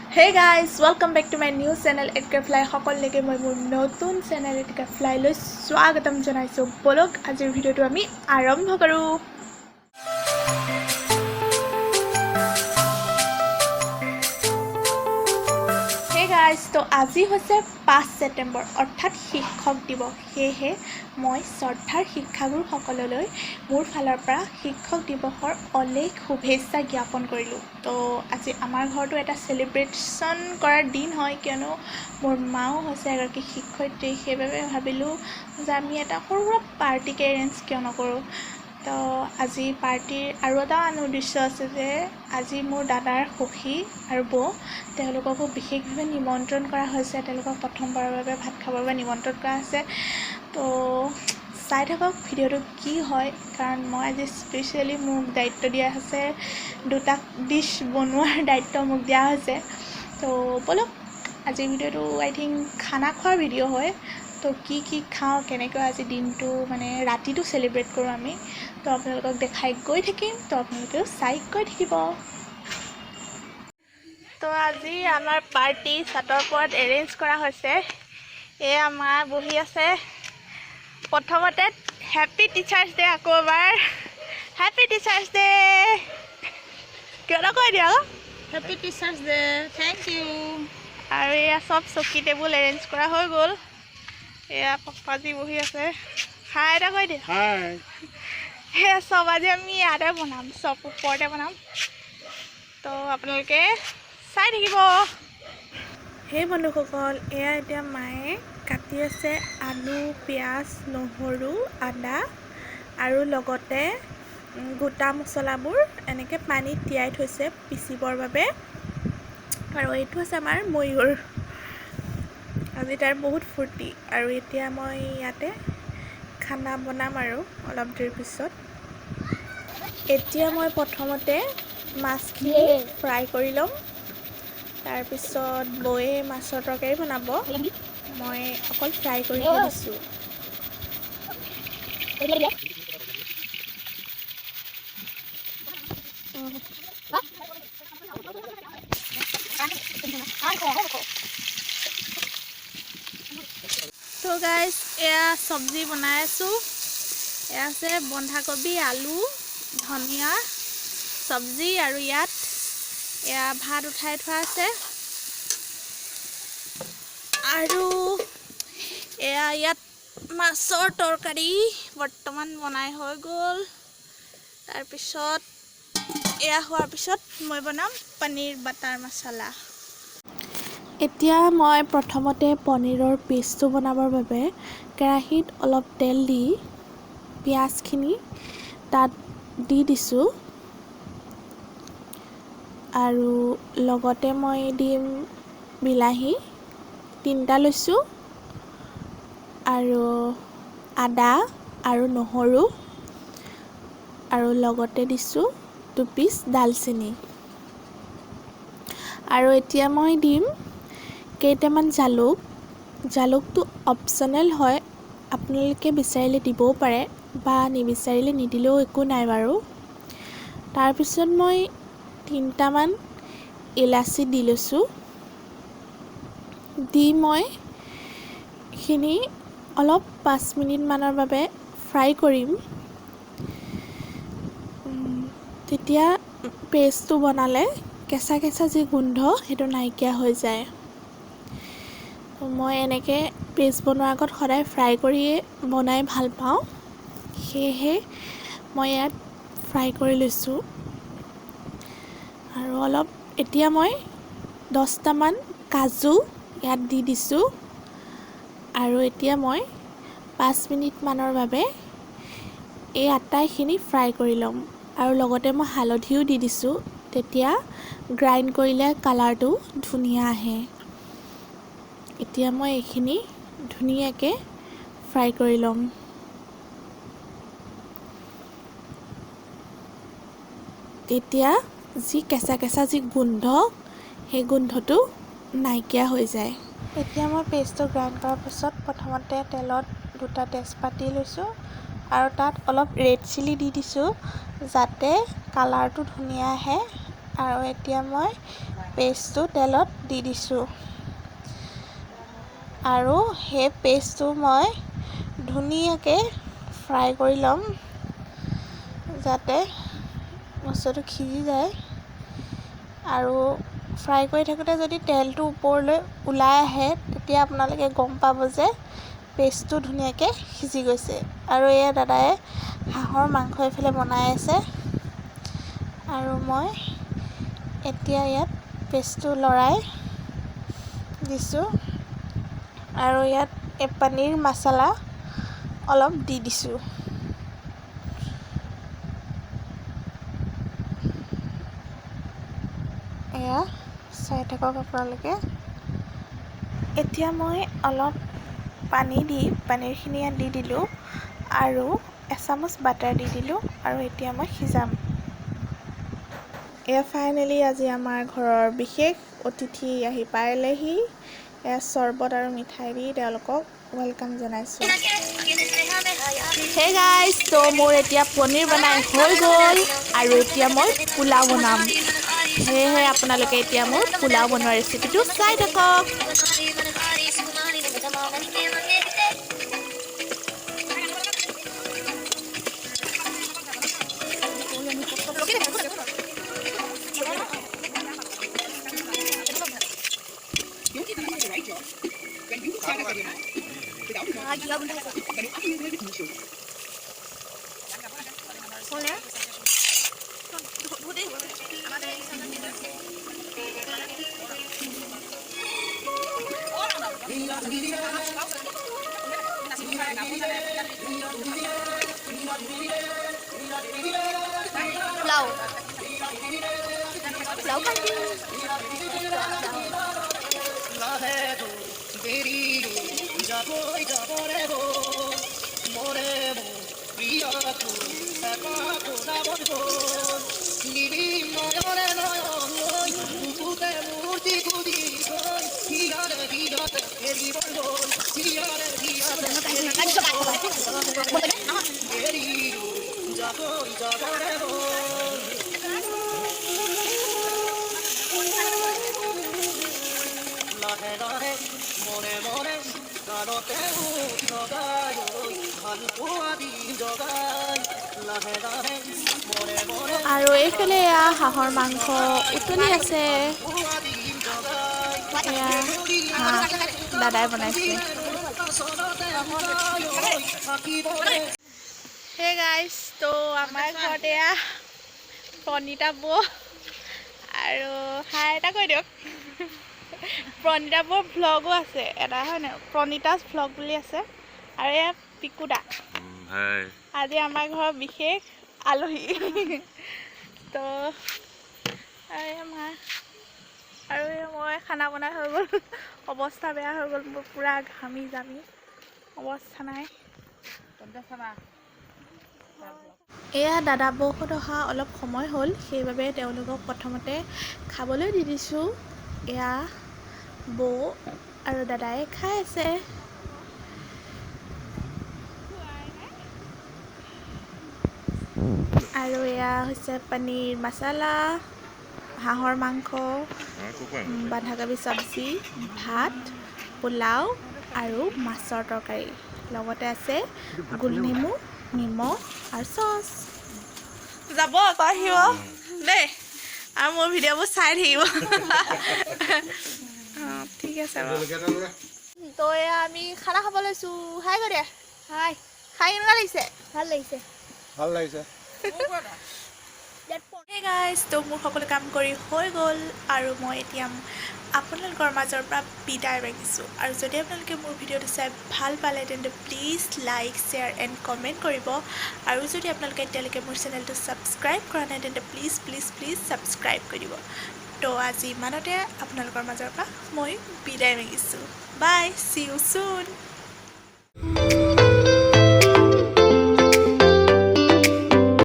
Hey guys, welcome back to my new channel Edgarfly সকললৈকে মই মোৰ নতুন চেনেল Edgarfly লৈ স্বাগতম জনাইছো। বলক আজিৰ ভিডিওটো আমি আৰম্ভ কৰো। Hey guys, তো আজি হৈছে 5 ছেপ্টেম্বৰ অৰ্থাৎ শিক্ষক দিৱস। সেয়ে মই শ্ৰদ্ধাৰ শিক্ষাগুৰু সকললৈ মোৰ ফালৰ পৰা শিক্ষক দিৱসৰ অলেখ শুভেচ্ছা জ্ঞাপন কৰিলোঁ। তো আজি আমাৰ ঘৰটো এটা সেলিব্ৰেশন কৰাৰ দিন হয়, কিয়নো মোৰ মাও হৈছে এগৰাকী শিক্ষয়িত্ৰী। সেইবাবে ভাবিলোঁ যে আমি এটা সৰু সুৰা পাৰ্টিকে এৰেঞ্জ কিয় নকৰোঁ। তো আজি পাৰ্টিৰ আৰু এটা উদ্দেশ্য আছে যে আজি মোৰ দাদাৰ সখী আৰু বৌ তেওঁলোককো বিশেষভাৱে নিমন্ত্ৰণ কৰা হৈছে। তেওঁলোকক প্ৰথমবাৰৰ বাবে ভাত খাবৰ বাবে নিমন্ত্ৰণ কৰা হৈছে। তো চাই থাকক ভিডিঅ'টো কি হয়, কাৰণ মই আজি স্পেচিয়েলি মোক দায়িত্ব দিয়া হৈছে, দুটা ডিছ বনোৱাৰ দায়িত্ব মোক দিয়া হৈছে। তো বলক আজিৰ ভিডিঅ'টো আই থিংক খানা খোৱাৰ ভিডিঅ' হয়। তো কি খাওঁ, কেনেকৈ আজি দিনটো মানে ৰাতিটো চেলিব্ৰেট কৰোঁ আমি, তো আপোনালোকক দেখাই গৈ থাকিম। তো আপোনালোকেও চাই গৈ থাকিব। তো আজি আমাৰ পাৰ্টি ছাতৰ ওপৰত এৰেঞ্জ কৰা হৈছে। এয়া মা বহি আছে। প্ৰথমতে হেপী টিচাৰ্ছ ডে, আকৌ এবাৰ হেপী টিচাৰ্ছ ডে কিয় নকৈ দিয়া happy teachers day, thank you. আৰু এয়া চব চকী টেবুল এৰেঞ্জ কৰা হৈ গ'ল। এয়া পাপাজি বহি আছে। হাই এটা কৈ দিয়া। সেয়া চব আজি আমি ইয়াতে বনাম, চব ওপৰতে বনাম। তো আপোনালোকে চাই থাকিব। সেই বন্ধুসকল, এয়া এতিয়া মায়ে কাটি আছে আলু, পিঁয়াজ, নহৰু, আদা আৰু লগতে গোটা মছলাবোৰ এনেকৈ পানীত তিয়াই থৈছে পিচিবৰ বাবে। আৰু এইটো হৈছে আমাৰ ময়ূৰ। আজি তাৰ বহুত ফূৰ্তি। আৰু এতিয়া মই ইয়াতে খানা বনাম আৰু অলপ দেৰিৰ পিছত। এতিয়া মই প্ৰথমতে মাছখিনি ফ্ৰাই কৰি ল'ম। তাৰপিছত বৌয়ে মাছৰ তৰকাৰী বনাব, মই অকল ফ্ৰাই কৰিহে দিছোঁ। তো গাইজ, এয়া চব্জি বনাই আছোঁ। এয়া আছে বন্ধাকবি, আলু, ধনিয়া চব্জি, আৰু ইয়াত এয়া ভাত উঠাই থোৱা আছে। আৰু এয়া ইয়াত মাছৰ তৰকাৰী বৰ্তমান বনাই হৈ গ'ল। তাৰপিছত এয়া হোৱাৰ পিছত মই বনাম পনীৰ বাটাৰ মছলা। এতিয়া মই প্ৰথমতে পনীৰৰ পেষ্টটো বনাবৰ বাবে কেৰাহীত অলপ তেল দি পিঁয়াজখিনি তাত দি দিছোঁ। আৰু লগতে মই দিম বিলাহী 3টা লৈছোঁ, আৰু আদা আৰু নহৰু, আৰু লগতে দিছোঁ 2 পিচ ডালচেনি। আৰু এতিয়া মই দিম কেইটামান জালুক। জালুকটো অপশ্যনেল হয়, আপোনালোকে বিচাৰিলে দিবও পাৰে বা নিবিচাৰিলে নিদিলেও একো নাই বাৰু। তাৰপিছত মই 3টামান ইলাচি দি লৈছোঁ। দি মই এইখিনি অলপ 5 মিনিটমানৰ বাবে ফ্ৰাই কৰিম। তেতিয়া পেষ্টটো বনালে কেঁচা কেঁচা যি গোন্ধ সেইটো নাইকিয়া হৈ যায়। মই এনেকৈ পেষ্ট বনোৱাৰ আগত সদায় ফ্ৰাই কৰিয়ে বনাই ভাল পাওঁ, সেয়েহে মই ইয়াত ফ্ৰাই কৰি লৈছোঁ। আৰু অলপ এতিয়া মই 10টামান কাজু ইয়াত দি দিছোঁ। আৰু এতিয়া মই 5 মিনিটমানৰ বাবে এই আটাইখিনি ফ্ৰাই কৰি ল'ম। আৰু লগতে মই হালধিও দি দিছোঁ, তেতিয়া গ্ৰাইণ্ড কৰিলে কালাৰটো ধুনীয়া আহে। এতিয়া মই এইখিনি ধুনীয়াকৈ ফ্ৰাই কৰি ল'ম। তেতিয়া যি কেঁচা কেঁচা যি গোন্ধ, সেই গোন্ধটো নাইকিয়া হৈ যায়। এতিয়া মই পেষ্টটো গ্ৰাইণ্ড কৰাৰ পিছত প্ৰথমতে তেলত 2টা তেজপাত দি লৈছোঁ, আৰু তাত অলপ ৰেড চিলি দি দিছোঁ যাতে কালাৰটো ধুনীয়া আহে। আৰু এতিয়া মই পেষ্টটো তেলত দি দিছোঁ আৰু সেই পেষ্টটো মই ধুনীয়াকৈ ফ্ৰাই কৰি ল'ম যাতে বস্তুটো সিজি যায় আৰু ফ্ৰাই কৰি থাকোঁতে যদি তেলটো ওপৰলৈ ওলাই আহে তেতিয়া আপোনালোকে গম পাব যে পেষ্টটো ধুনীয়াকৈ সিজি গৈছে আৰু এয়া দাদাই হাঁহৰ মাংস এইফালে বনাই আছে আৰু মই এতিয়া ইয়াত পেষ্টটো লৰাই দিছোঁ আৰু ইয়াত পনীৰ মছলা অলপ দি দিছোঁ এয়া চাই থাকক আপোনালোকে এতিয়া মই অলপ পানী দি পনীৰখিনি ইয়াত দি দিলোঁ আৰু এচামুচ বাটাৰ দি দিলোঁ আৰু এতিয়া মই সিজাম এয়া ফাইনেলি আজি আমাৰ ঘৰৰ বিশেষ অতিথি আহি পালেহি এয়া চৰ্বত আৰু মিঠাই দি তেওঁলোকক ৱেলকাম জনাইছোঁ হে গাইজ তো মোৰ এতিয়া পনীৰ বনাই হৈ গ'ল আৰু এতিয়া মই পোলাও বনাম সেয়েহে আপোনালোকে এতিয়া মোৰ পোলাও বনোৱা ৰেচিপিটো চাই থাকক আৰু এইফালে এয়া হাঁহৰ মাংস উতলি আছে এয়া হাঁহ দাদাই বনাইছে হে গাইজ তো আমাৰ ঘৰত এয়া প্ৰণীতা বৌ আৰু হাই এটা কৈ দিয়ক প্ৰণীতা বৌৰ ভ্লগো আছে এটা হয় নাই প্ৰণীতাছ ভ্লগ বুলি আছে আৰু এয়া পিকুদা আজি আমাৰ ঘৰৰ বিশেষ আলহী তো মা আৰু মই খানা বনাই হৈ গ'ল অৱস্থা বেয়া হৈ গ'ল মোৰ পূৰা ঘামি জামি অৱস্থা নাই এয়া দাদা বৌহঁত অহা অলপ সময় হ'ল সেইবাবে তেওঁলোকক প্ৰথমতে খাবলৈ দি দিছোঁ এয়া বৌ আৰু দাদাই খাই আছে আৰু এয়া হৈছে পনীৰ মছলা হাঁহৰ মাংস বন্ধাকবি চব্জি ভাত পোলাও আৰু মাছৰ তৰকাৰী লগতে আছে গোলনেমু নিমখ আৰু চচ যাব আকৌ আহিব দেই আৰু মোৰ ভিডিঅ'বোৰ চাই থাকিব ঠিক আছে তো এয়া আমি খানা খাব লৈছোঁ হাই কৰি দে হাই খাই কেনেকুৱা লাগিছে ভাল লাগিছে হে গাইজ তো মোৰ সকলো কাম কৰি হৈ গ'ল আৰু মই এতিয়া আপোনালোকৰ মাজৰ পৰা বিদায় মাগিছোঁ আৰু যদি আপোনালোকে মোৰ ভিডিঅ'টো চাই ভাল পালে তেন্তে please like share and comment কৰিব আৰু যদি আপোনালোকে এতিয়ালৈকে মোৰ চেনেলটো ছাবস্ক্ৰাইব কৰা নাই তেন্তে প্লিজ ছাবস্ক্ৰাইব কৰি দিব তো আজি ইমানতে আপোনালোকৰ মাজৰ পৰা মই বিদায় মাগিছোঁ বাই চি ইউ চুন